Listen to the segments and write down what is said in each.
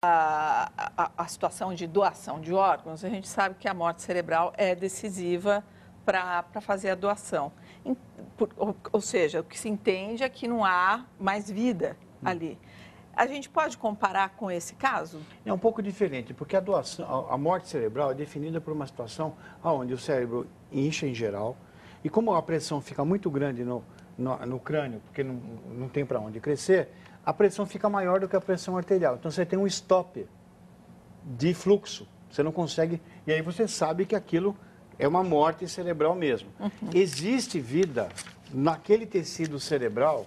a situação de doação de órgãos, a gente sabe que a morte cerebral é decisiva para fazer a doação. Ou seja, o que se entende é que não há mais vida ali. A gente pode comparar com esse caso? É um pouco diferente, porque a doação, a morte cerebral é definida por uma situação onde o cérebro incha em geral, e como a pressão fica muito grande no crânio, porque não tem para onde crescer, a pressão fica maior do que a pressão arterial. Então você tem um stop de fluxo, você não consegue, e aí você sabe que aquilo é uma morte cerebral mesmo. Existe vida naquele tecido cerebral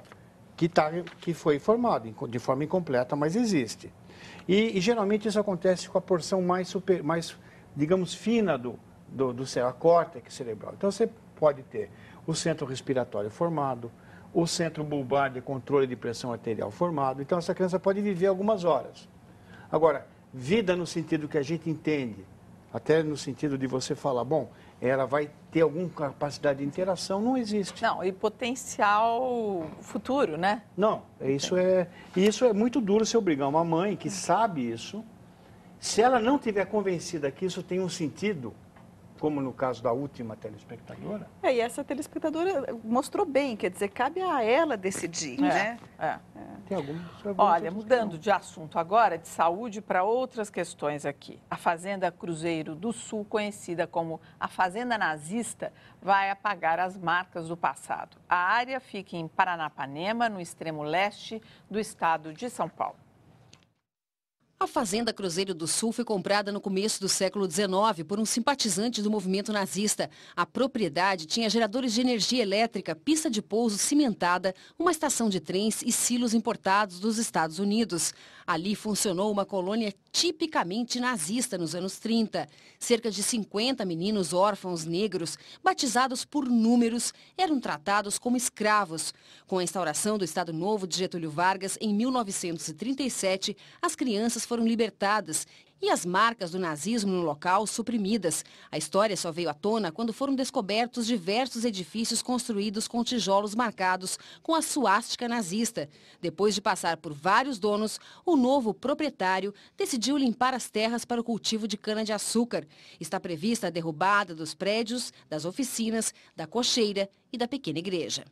que foi formado de forma incompleta, mas existe. E geralmente isso acontece com a porção mais digamos, fina do cérebro, a córtex cerebral. Então você pode ter o centro respiratório formado, o centro bulbar de controle de pressão arterial formado. Então essa criança pode viver algumas horas. Agora, vida no sentido que a gente entende, até no sentido de você falar, bom, ela vai ter alguma capacidade de interação, não existe. Não, e potencial futuro, né? Não, isso é muito duro se obrigar uma mãe que sabe isso, se ela não tiver convencida que isso tem um sentido, como no caso da última telespectadora. E essa telespectadora mostrou bem, quer dizer, cabe a ela decidir, né? Tem algumas Olha, mudando de assunto agora, de saúde para outras questões aqui. A Fazenda Cruzeiro do Sul, conhecida como a Fazenda Nazista, vai apagar as marcas do passado. A área fica em Paranapanema, no extremo leste do estado de São Paulo. A Fazenda Cruzeiro do Sul foi comprada no começo do século XIX por um simpatizante do movimento nazista. A propriedade tinha geradores de energia elétrica, pista de pouso cimentada, uma estação de trens e silos importados dos Estados Unidos. Ali funcionou uma colônia tipicamente nazista nos anos 30. Cerca de 50 meninos órfãos negros, batizados por números, eram tratados como escravos. Com a instauração do Estado Novo de Getúlio Vargas, em 1937, as crianças foram libertadas e as marcas do nazismo no local suprimidas. A história só veio à tona quando foram descobertos diversos edifícios construídos com tijolos marcados com a suástica nazista. Depois de passar por vários donos, o novo proprietário decidiu limpar as terras para o cultivo de cana-de-açúcar. Está prevista a derrubada dos prédios, das oficinas, da cocheira e da pequena igreja.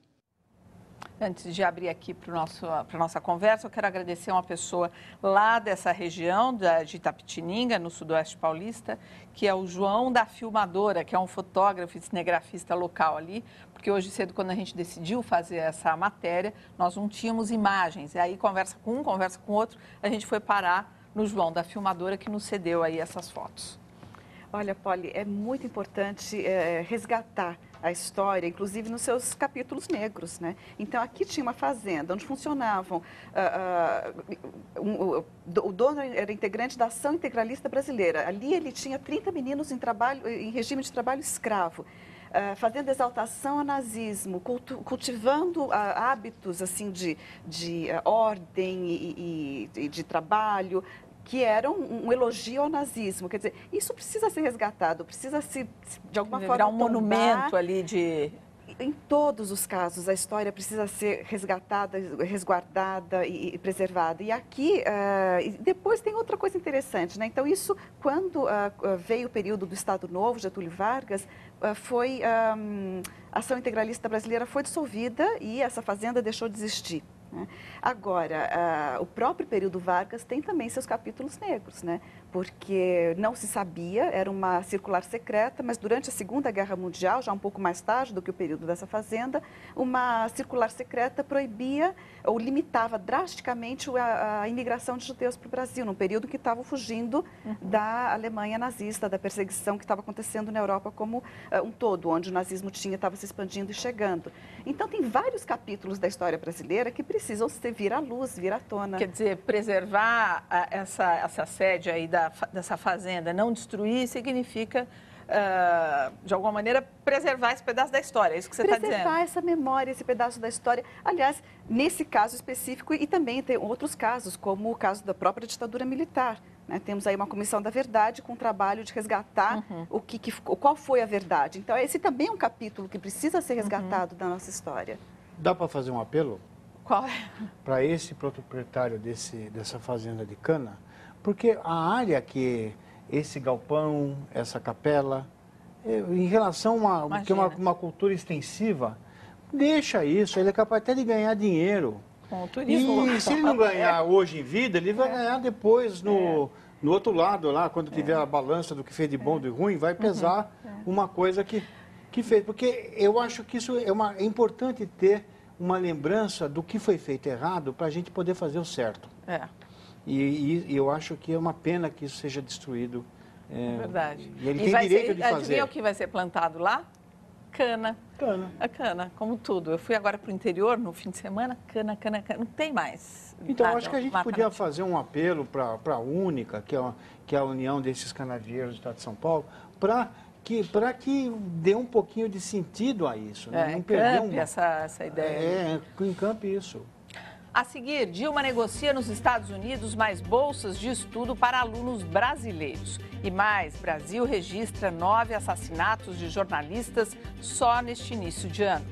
Antes de abrir aqui para a nossa conversa, eu quero agradecer uma pessoa lá dessa região, de Itapetininga, no sudoeste paulista, que é o João da Filmadora, que é um fotógrafo e cinegrafista local ali, porque hoje cedo, quando a gente decidiu fazer essa matéria, nós não tínhamos imagens. E aí, conversa com um, conversa com outro, a gente foi parar no João da Filmadora, que nos cedeu aí essas fotos. Olha, Polly, é muito importante resgatar a história, inclusive nos seus capítulos negros, né? Então, aqui tinha uma fazenda onde funcionavam... o dono era integrante da Ação Integralista Brasileira. Ali ele tinha 30 meninos em regime de trabalho escravo. Fazendo exaltação ao nazismo, cultivando hábitos assim, de ordem e de trabalho, que era um elogio ao nazismo. Quer dizer, isso precisa ser resgatado, precisa de alguma forma virar um monumento ali de... Em todos os casos, a história precisa ser resgatada, resguardada e preservada. E aqui, depois tem outra coisa interessante, né? Então, isso, quando veio o período do Estado Novo, Getúlio Vargas, a Ação Integralista Brasileira foi dissolvida e essa fazenda deixou de existir. Agora, o próprio período Vargas tem também seus capítulos negros, né? Porque não se sabia, era uma circular secreta, mas durante a Segunda Guerra Mundial, já um pouco mais tarde do que o período dessa fazenda, uma circular secreta proibia ou limitava drasticamente a imigração de judeus para o Brasil, num período que estavam fugindo da Alemanha nazista, da perseguição que estava acontecendo na Europa como um todo, onde o nazismo estava se expandindo e chegando. Então, tem vários capítulos da história brasileira que precisam vir à luz, vir à tona. Quer dizer, preservar essa sede aí dessa fazenda, não destruir, significa, de alguma maneira, preservar esse pedaço da história, é isso que você está dizendo? Preservar essa memória, esse pedaço da história. Aliás, nesse caso específico, e também tem outros casos, como o caso da própria ditadura militar. Né? Temos aí uma comissão da verdade com o trabalho de resgatar qual foi a verdade. Então, esse também é um capítulo que precisa ser resgatado da nossa história. Dá para fazer um apelo? Qual é? Para esse proprietário dessa fazenda de cana, Porque a área que esse galpão, essa capela, em relação a uma cultura extensiva, deixa isso, ele é capaz até de ganhar dinheiro. Com o turismo. E se ele não ganhar hoje em vida, ele vai ganhar depois no outro lado, lá, quando tiver a balança do que fez de bom e de ruim, vai pesar uma coisa que fez. Porque eu acho que isso é importante ter uma lembrança do que foi feito errado para a gente poder fazer o certo. E eu acho que é uma pena que isso seja destruído. Verdade. E ele tem direito de fazer. Adivinha o que vai ser plantado lá? Cana. Cana. A cana, como tudo. Eu fui agora para o interior no fim de semana, cana. Não tem mais. Então, acho que a gente podia fazer um apelo para a Única, que é a união desses canavieiros do Estado de São Paulo, para que dê um pouquinho de sentido a isso. Né? Não perder essa ideia. Encampe isso. A seguir, Dilma negocia nos Estados Unidos mais bolsas de estudo para alunos brasileiros. E mais, Brasil registra 9 assassinatos de jornalistas só neste início de ano.